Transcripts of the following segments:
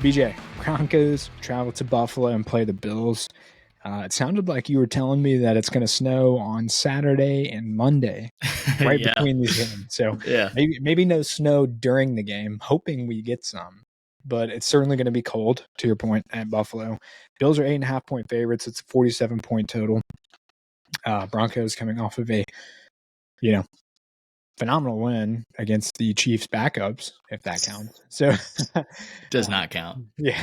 BJ, Broncos travel to Buffalo and play the Bills. It sounded like you were telling me that it's going to snow on Saturday and Monday, right Yeah. between these games. So Yeah. maybe no snow during the game, hoping we get some. But it's certainly going to be cold, to your point, at Buffalo. Bills are 8.5-point favorites. It's a 47-point total. Broncos coming off of a, phenomenal win against the Chiefs backups, if that counts. So Does not count. Yeah.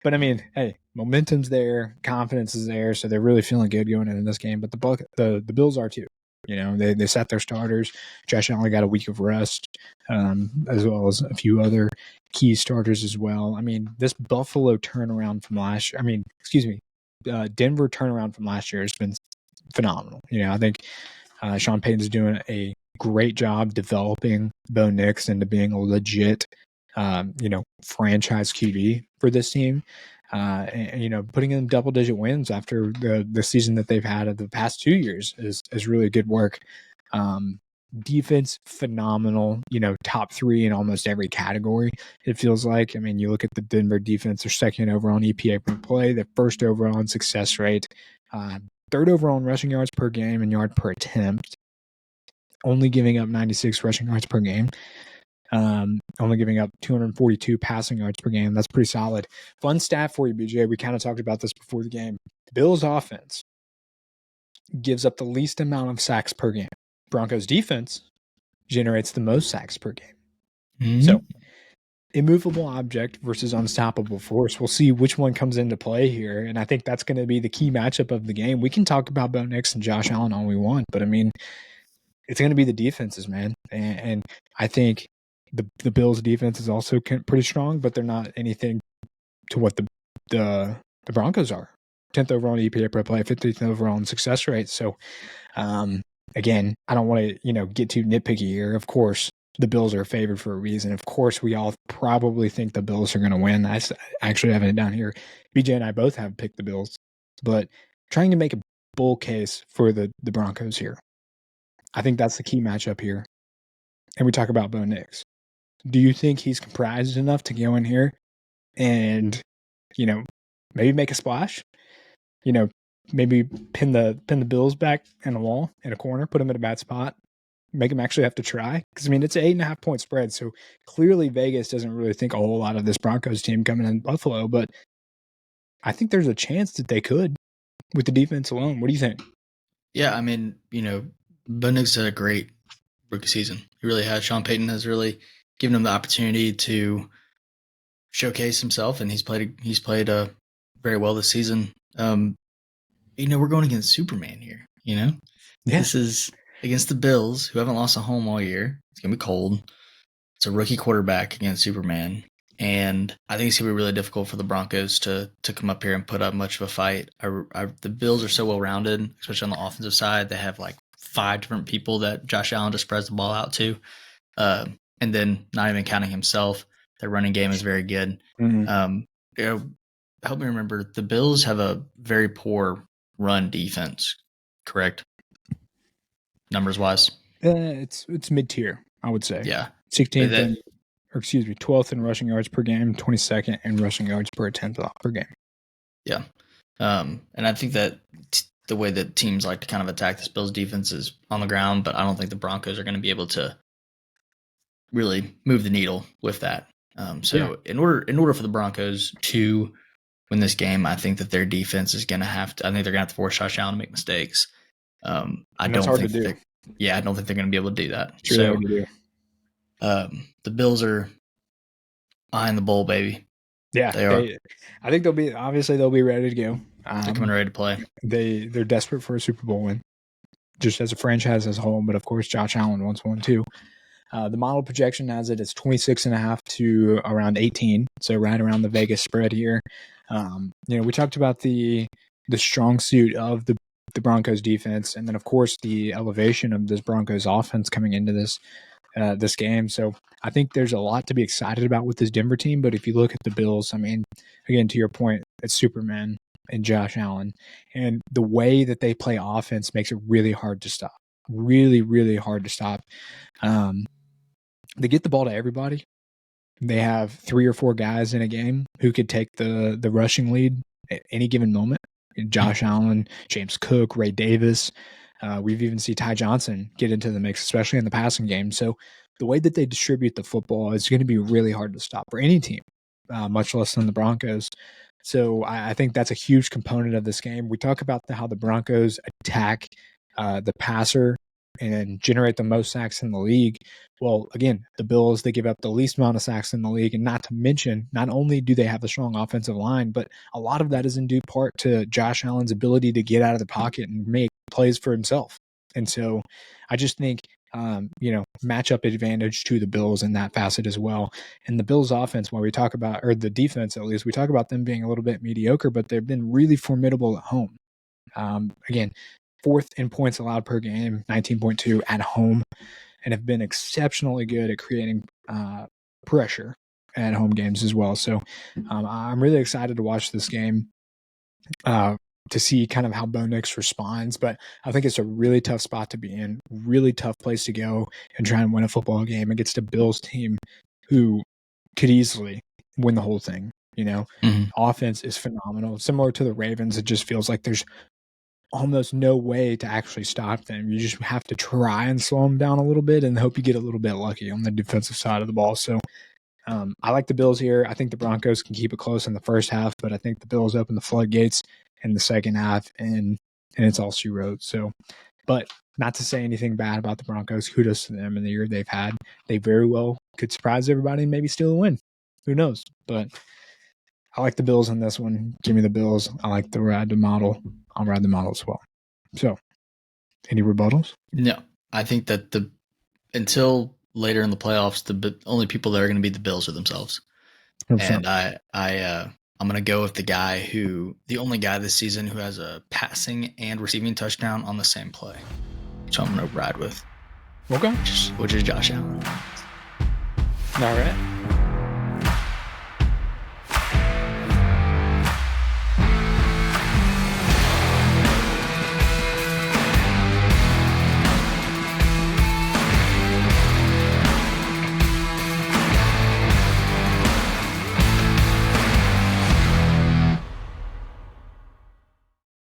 But I mean, hey, momentum's there, confidence is there, so they're really feeling good going into this game. But the Bills are too. They sat their starters. Josh Allen got a week of rest, as well as a few other key starters as well. I mean, this Buffalo turnaround from last year, Denver turnaround from last year has been phenomenal. I think Sean Payton's doing a great job developing Bo Nix into being a legit, franchise QB for this team. And putting in double-digit wins after the season that they've had of the past 2 years is really good work. Defense, phenomenal, top 3 in almost every category, it feels like. I mean, you look at the Denver defense, they're second overall in EPA per play, they're first overall in success rate, third overall in rushing yards per game and yard per attempt, only giving up 96 rushing yards per game. Only giving up 242 passing yards per game. That's pretty solid. Fun stat for you, BJ. We kind of talked about this before the game. Bills offense gives up the least amount of sacks per game. Broncos defense generates the most sacks per game. Mm-hmm. So, immovable object versus unstoppable force. We'll see which one comes into play here, and I think that's going to be the key matchup of the game. We can talk about Bo Nix and Josh Allen all we want, but I mean, it's going to be the defenses, man. And I think the Bills' defense is also pretty strong, but they're not anything to what the Broncos are. 10th overall in EPA per play, 15th overall in success rate. So, again, I don't want to get too nitpicky here. Of course, the Bills are favored for a reason. Of course, we all probably think the Bills are going to win. I actually have it down here. BJ and I both have picked the Bills, but trying to make a bull case for the Broncos here. I think that's the key matchup here. And we talk about Bo Nix. Do you think he's comprised enough to go in here and, maybe make a splash? Maybe pin the Bills back in a wall in a corner, put them in a bad spot, make them actually have to try? Because, I mean, it's an 8.5-point spread. So clearly Vegas doesn't really think a whole lot of this Broncos team coming in Buffalo. But I think there's a chance that they could with the defense alone. What do you think? Yeah, I mean, Bo Nix had a great rookie season. He really has. Sean Payton has really given him the opportunity to showcase himself, and he's played very well this season. We're going against Superman here. Yeah. This is against the Bills, who haven't lost a home all year. It's gonna be cold. It's a rookie quarterback against Superman, and I think it's gonna be really difficult for the Broncos to come up here and put up much of a fight. The Bills are so well rounded, especially on the offensive side. They have like 5 different people that Josh Allen just spreads the ball out to. And then not even counting himself, their running game is very good. Mm-hmm. Help me remember, the Bills have a very poor run defense, correct? Numbers wise? It's mid-tier, I would say. Yeah. 12th in rushing yards per game, 22nd in rushing yards per attempt per game. Yeah. And I think that the way that teams like to kind of attack this Bills defense is on the ground, but I don't think the Broncos are going to be able to really move the needle with that. In order for the Broncos to win this game, I think that their defense is going to have to. I think they're going to have to force Josh Allen to make mistakes. I don't think they're going to be able to do that. The Bills are behind the bowl, baby. Yeah, they are. I think they'll be ready to go. They're coming ready to play. They're desperate for a Super Bowl win, just as a franchise as a whole. But of course, Josh Allen wants one too. The model projection has it as 26.5 to around 18, so right around the Vegas spread here. We talked about the strong suit of the Broncos defense, and then of course the elevation of this Broncos offense coming into this game. So I think there's a lot to be excited about with this Denver team. But if you look at the Bills, I mean, again, to your point, it's Superman and Josh Allen, and the way that they play offense makes it really hard to stop. Really, really hard to stop. They get the ball to everybody, They have 3 or 4 guys in a game who could take the rushing lead at any given moment. Josh Allen, James Cook, Ray Davis. We've even seen Ty Johnson get into the mix, especially in the passing game. So the way that they distribute the football is going to be really hard to stop for any team, much less than the Broncos. So I think that's a huge component of this game. We talk about how the Broncos attack the passer and generate the most sacks in the league. Well, again, the Bills, they give up the least amount of sacks in the league. And not to mention, not only do they have a strong offensive line, but a lot of that is in due part to Josh Allen's ability to get out of the pocket and make plays for himself. And so I just think, matchup advantage to the Bills in that facet as well. And the Bills offense, while we talk about, or the defense at least, we talk about them being a little bit mediocre, but they've been really formidable at home. Again, 4th in points allowed per game, 19.2 at home, and have been exceptionally good at creating pressure at home games as well. So I'm really excited to watch this game to see kind of how Bo Nix responds. But I think it's a really tough spot to be in, really tough place to go and try and win a football game against a Bills team who could easily win the whole thing. Offense is phenomenal. Similar to the Ravens, it just feels like there's almost no way to actually stop them. You just have to try and slow them down a little bit and hope you get a little bit lucky on the defensive side of the ball. So I like the Bills here. I think the Broncos can keep it close in the first half, but I think the Bills open the floodgates in the second half, and it's all she wrote. So, but not to say anything bad about the Broncos. Kudos to them in the year they've had. They very well could surprise everybody and maybe steal a win. Who knows? But I like the Bills in this one. Give me the Bills. I like the ride the model. I'll ride the model as well. So, any rebuttals? No, I think that until later in the playoffs, the only people that are going to be the Bills are themselves. 100%. And I'm going to go with the only guy this season who has a passing and receiving touchdown on the same play. So I'm going to ride with. Okay. Which is Josh Allen. All right.